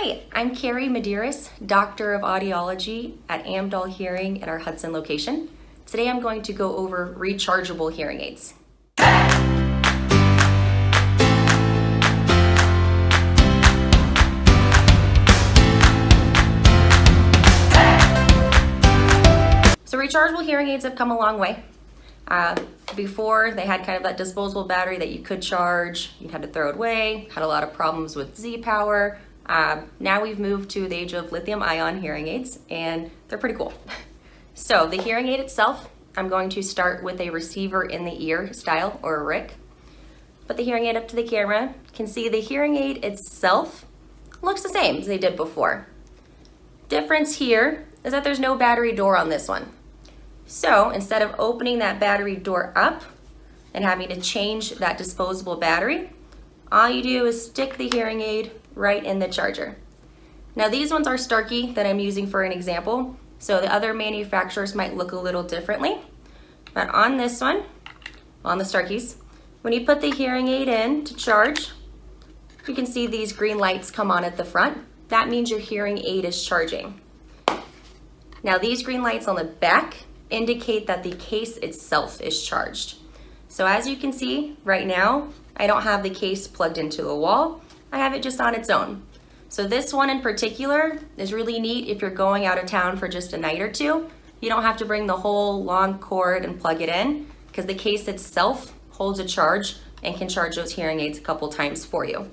Hi, I'm Carrie Medeiros, Doctor of Audiology at Amdahl Hearing at our Hudson location. Today I'm going to go over rechargeable hearing aids. So rechargeable hearing aids have come a long way. Before, they had kind of that disposable battery that you could charge, you had to throw it away, had a lot of problems with Z-Power. Now we've moved to the age of lithium-ion hearing aids, and they're pretty cool. So the hearing aid itself, I'm going to start with a receiver in the ear style, or a RIC. Put the hearing aid up to the camera. You can see the hearing aid itself looks the same as they did before. Difference here is that there's no battery door on this one. So instead of opening that battery door up and having to change that disposable battery, all you do is stick the hearing aid right in the charger. Now these ones are Starkey that I'm using for an example, so the other manufacturers might look a little differently. But on this one, on the Starkeys, when you put the hearing aid in to charge, you can see these green lights come on at the front. That means your hearing aid is charging. Now these green lights on the back indicate that the case itself is charged. So as you can see right now, I don't have the case plugged into the wall. I have it just on its own. So this one in particular is really neat if you're going out of town for just a night or two. You don't have to bring the whole long cord and plug it in because the case itself holds a charge and can charge those hearing aids a couple times for you.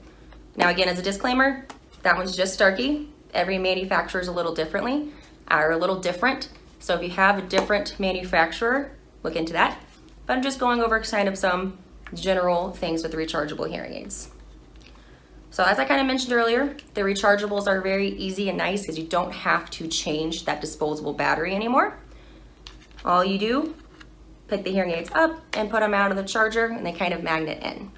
Now again, as a disclaimer, that one's just Starkey. Every manufacturer is a little different. So if you have a different manufacturer, look into that. But I'm just going over kind of some general things with the rechargeable hearing aids. So as I kind of mentioned earlier, the rechargeables are very easy and nice because you don't have to change that disposable battery anymore. All you do, pick the hearing aids up and put them out of the charger and they kind of magnet in.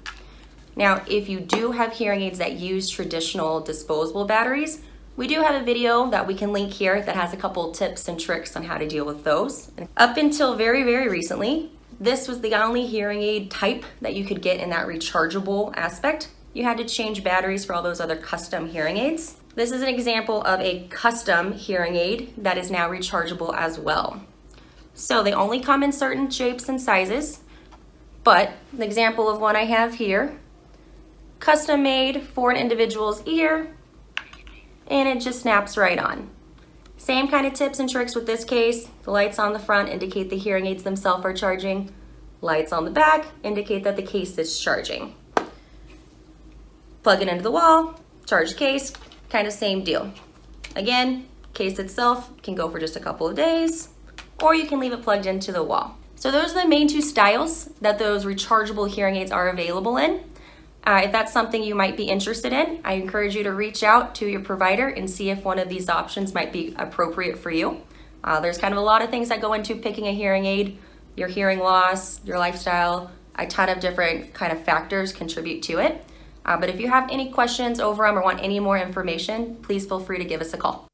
Now, if you do have hearing aids that use traditional disposable batteries, we do have a video that we can link here that has a couple tips and tricks on how to deal with those. Up until very, very recently, this was the only hearing aid type that you could get in that rechargeable aspect. You had to change batteries for all those other custom hearing aids. This is an example of a custom hearing aid that is now rechargeable as well. So they only come in certain shapes and sizes, but the example of one I have here, custom made for an individual's ear, and it just snaps right on. Same kind of tips and tricks with this case. The lights on the front indicate the hearing aids themselves are charging. Lights on the back indicate that the case is charging. Plug it into the wall, charge the case, kind of same deal. Again, case itself can go for just a couple of days, or you can leave it plugged into the wall. So those are the main two styles that those rechargeable hearing aids are available in. If that's something you might be interested in, I encourage you to reach out to your provider and see if one of these options might be appropriate for you. There's kind of a lot of things that go into picking a hearing aid. Your hearing loss, your lifestyle, a ton of different kind of factors contribute to it. But if you have any questions over them or want any more information, please feel free to give us a call.